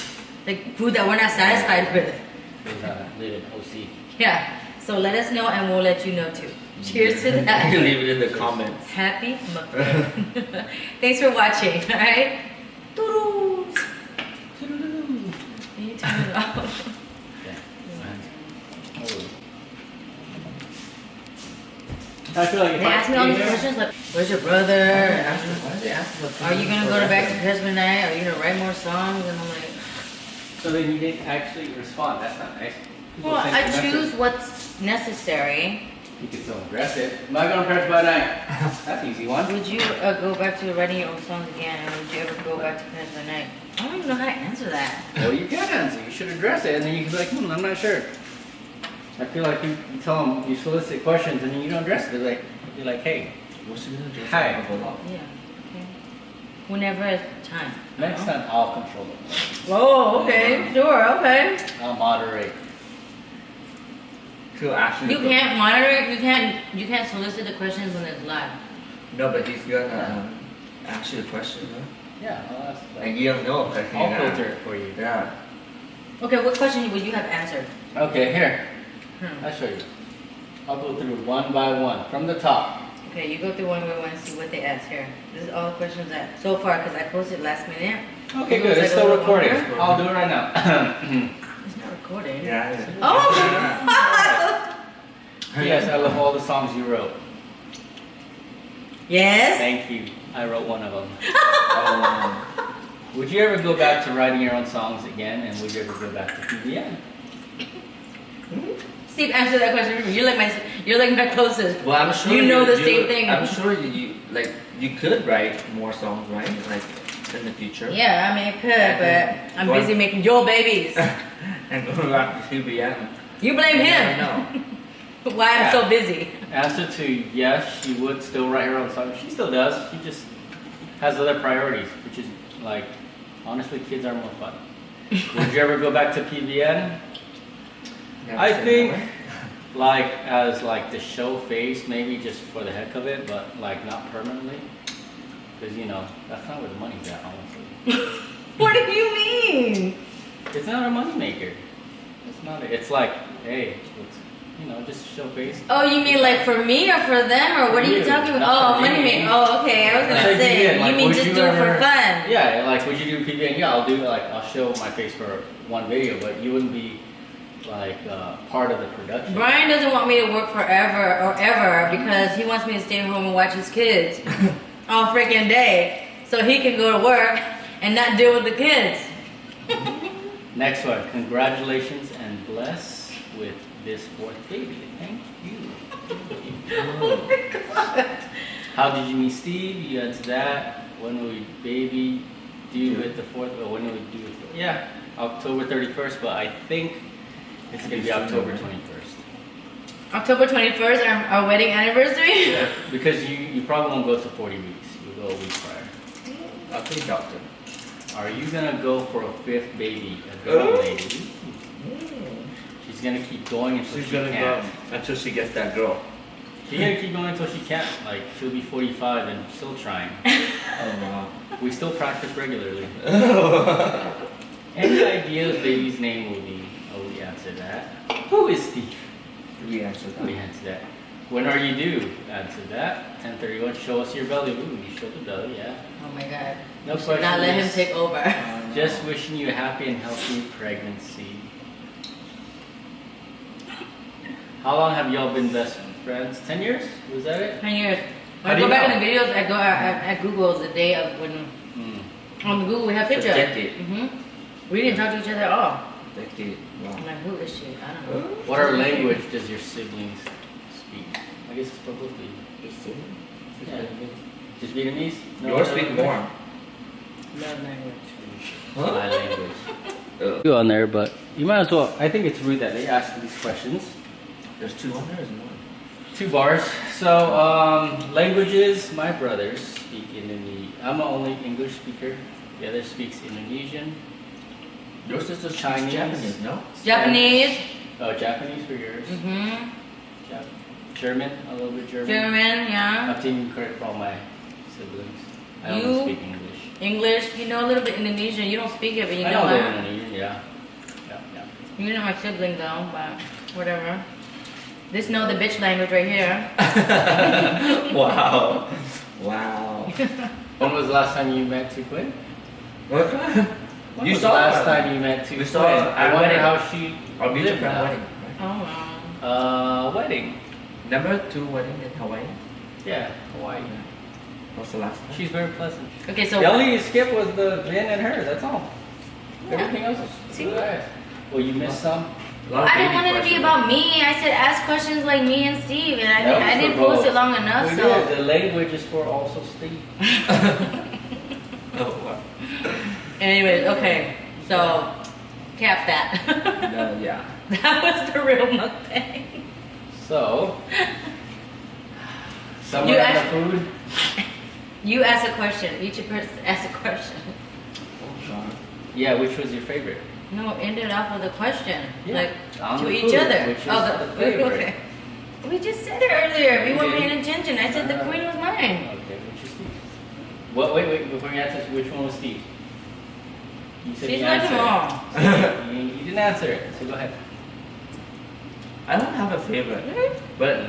B: Like food that we're not satisfied with.
C: Because live in OC.
B: Yeah. So let us know, and we'll let you know too. Cheers to
A: you
B: that.
A: can leave it in the comments.
B: Happy mukbang. Thanks for watching. All right. Toodles. Can you turn it off?
C: Yeah. Oh. I feel like if
B: They
C: I
B: ask me all these
C: came here-
B: questions like, "Where's your brother?"
A: Why did they ask about
B: Are you gonna go to Back to Christmas night? Are you gonna write more songs? And I'm like,
C: So then you didn't actually respond. That's not nice. People
B: well,
C: send
B: I
C: you messages.
B: choose what's necessary.
C: You can still address it. Am I gonna press by night? That's an easy one.
B: Would you go back to writing your own songs again? And would you ever go back to Christmas by night? I don't even know how to answer that.
C: Well, you can answer. You should address it, and then you can be like, I'm not sure. I feel like you tell them, you solicit questions, and then you don't address it. You're like, hey,
A: What's she gonna do?
C: Hi.
A: A whole lot.
B: Yeah. Okay. Whenever it's time.
C: next time I'll control it.
B: Oh, okay. Sure. Okay.
C: I'll moderate.
A: He'll actually
B: You can't monitor. You can't solicit the questions when it's live.
A: No, but he's gonna ask you a question, huh?
C: Yeah, I'll ask.
A: And you don't know if I
C: I'll
A: can.
C: filter it for you.
A: Yeah.
B: Okay. What question would you have answered?
C: Okay, here.
B: Hmm.
C: I'll show you. I'll go through one by one from the top.
B: Okay, you go through one by one and see what they ask here. This is all the questions that so far because I posted last minute.
C: Okay,
B: It
C: good.
B: was
C: It's
B: like a
C: still
B: little
C: recording.
B: longer.
C: I'll do it right now.
B: It's not recording.
A: Yeah.
B: Oh.
C: Yes, I love all the songs you wrote.
B: Yes.
C: Thank you. I wrote one of them.
A: Oh,
C: Would you ever go back to writing your own songs again? And would you ever go back to PBN?
B: Steve, answer that question for me. You're like my closest.
A: well, I'm sure
B: You know the same thing.
A: I'm sure you like you could write more songs, right? Like in the future.
B: Yeah, I mean I could,
A: And
B: but I'm
A: going-
B: busy making your babies.
A: And going back to CBN.
B: You blame him.
A: No.
B: Why I'm
C: Yeah.
B: so busy.
C: Answer to yes, she would still write her own songs. She still does. She just has other priorities, which is like, honestly, kids are more fun. Would you ever go back to PBN? I think, like, as like the show face, maybe just for the heck of it, but like not permanently. Because, you know, that's not where the money's at, honestly.
B: What do you mean?
C: It's not a moneymaker. It's not. It's like, hey, it's, you know, just show face.
B: Oh, you mean like for me or for them or what are you
C: You,
B: talking about?
C: not
B: Oh,
C: for
B: money
C: me.
B: making. Oh, okay. I was
C: That's
B: gonna
C: like
B: say
C: PBN, like,
B: you mean
C: would
B: just
C: you
B: do it for
C: ever-
B: fun.
C: Yeah, like, would you do PBN? Yeah, I'll do like, I'll show my face for one video, but you wouldn't be like part of the production.
B: Brian doesn't want me to work forever or ever because he wants me to stay home and watch his kids all freaking day so he can go to work and not deal with the kids.
C: Next one. Congratulations and bless with this fourth baby. Thank you.
B: Oh my god.
C: How did you meet Steve? You answered that. When will we baby do with the fourth? Or when will we do it? Yeah, October 31st, but I think it's gonna be October 21st.
B: October 21st, our wedding anniversary?
C: Yeah, because you probably won't go to 40 weeks. You'll go a week prior.
A: I'll be a doctor.
C: Are you gonna go for a fifth baby? A girl
A: Oh.
C: lady. She's gonna keep going until
A: She's
C: she
A: gonna
C: can't.
A: go until she gets that girl.
C: She's gonna keep going until she can't. Like, she'll be 45 and still trying.
A: Oh wow.
C: We still practice regularly. Any ideas baby's name will be? Oh, we answered that. Who is Steve?
A: We answered
C: We
A: that.
C: answered that. When are you due? Answered that. 10:31. Show us your belly. Ooh, you showed the belly, yeah.
B: Oh my god.
C: No
B: You should
C: question.
B: not let him take over.
C: Just wishing you a happy and healthy pregnancy. How long have y'all been best friends? 10 years? Was that it?
B: 10 years.
C: How
B: When I
C: do
B: go
C: you
B: back
C: know?
B: in the videos, I Google the day of when on the Google we have
A: It's a
B: pictures.
A: decade.
B: We didn't talk to each other at all.
A: Decade. Wow.
B: I'm like, who is she? I don't know.
C: What our language does your siblings speak? I guess it's probably Yeah. just Vietnamese.
A: Yours speak more.
B: Love language.
C: My language. You on there, but you might as well. I think it's rude that they ask these questions.
A: There's 200 or more.
C: 2 bars. So, languages. My brothers speak Indonesian. I'm the only English speaker. The other speaks Indonesian.
A: Your sister speaks
C: Chinese.
A: Japanese, no?
B: Japanese.
C: Oh, Japanese for yours. German, a little bit German.
B: German, yeah.
C: Up to you, correct for all my siblings. I only
B: You-
C: speak English.
B: English. You know a little bit Indonesian. You don't speak it, but you
C: I
B: know
C: know a little
B: that.
C: Indonesian, yeah.
B: You know my sibling though, but whatever. This know the bitch language right here.
A: Wow. Wow.
C: When was the last time you met Tuquin?
A: What?
C: When
A: You
C: was
A: saw
C: the last
A: her.
C: time you met Tuquin?
A: We saw her at
C: I wonder
A: wedding.
C: how she
A: Our mutual
C: lived
A: friend
C: now.
A: wedding.
B: Oh wow.
C: Wedding.
A: Number 2 wedding in Hawaii.
C: Yeah, Hawaii.
A: What's the last time?
C: She's very pleasant.
B: Okay, so
C: The only skip was the Vin and her, that's all.
B: Yeah.
C: Everything else was
B: See?
C: alright. Well, you missed some?
A: A lot of
B: I didn't
A: baby
B: want it to be
A: questions.
B: about me. I said ask questions like me and Steve, and
C: That was
B: I
C: for
B: didn't post
C: both.
B: it long enough.
C: We
B: So
C: did. The language is for also Steve.
A: Oh, wow.
B: anyways, okay. So cap that.
A: No, yeah.
B: That was the real mukbang.
C: So, someone
B: You
C: on the
B: asked-
C: food?
B: You ask a question. Each person ask a question.
A: Oh, God.
C: Yeah, which was your favorite?
B: No, end it off with a question,
C: Yeah.
B: like
C: On
B: to
C: the
B: each
C: food,
B: other.
C: which is
B: Oh,
C: the
B: the food.
C: favorite.
B: Okay. We just said it earlier. We
C: We
B: weren't
C: did.
B: paying attention. I said the queen was mine.
C: Okay, which is Steve? What? Wait, before you answer, which one was Steve? You said
B: She's
C: you
B: my
C: answered.
B: mom.
C: You didn't answer it, so go ahead.
A: I don't have a favorite, but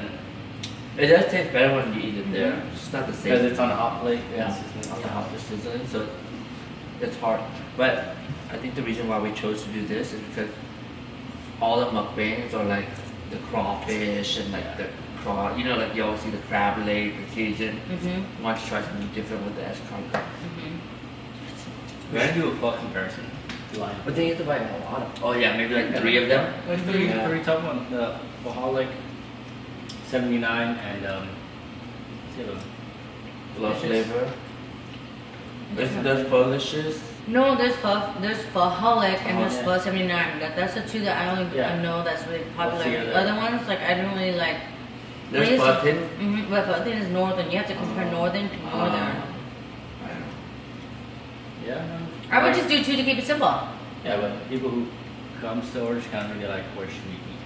A: it does taste better when you eat it there. It's just not the same.
C: Because it's on a hot plate.
A: Yeah,
C: It's
A: on the hot dish seasoning, so it's hard. But I think the reason why we chose to do this is because all the mukbangs are like the crawfish and like the craw. You know, like you always see the crab leg, the Cajun.
B: Mhm.
A: Want to try something different with the escargot.
B: Mhm.
C: We should do a full comparison. Line.
A: But then you have to buy a lot of. Oh yeah, maybe like 3 of them.
C: Like
A: Yeah.
C: three top one. The Waholic 79 and what's the other one?
A: Love
C: Delicious.
A: flavor. There's Polish's.
B: No, there's Faholic and there's
C: Yeah.
B: Pho 79. That's the two that I only
C: Yeah.
B: I know that's really popular.
C: the
B: The
C: other?
B: other ones, like I don't really like.
A: There's
B: Please.
A: Button.
B: But Pho Tin is northern. You have to compare northern to northern.
C: Yeah.
B: I would just do two to keep it simple.
C: Yeah, but people who come to Orange County, they're like, where should we eat?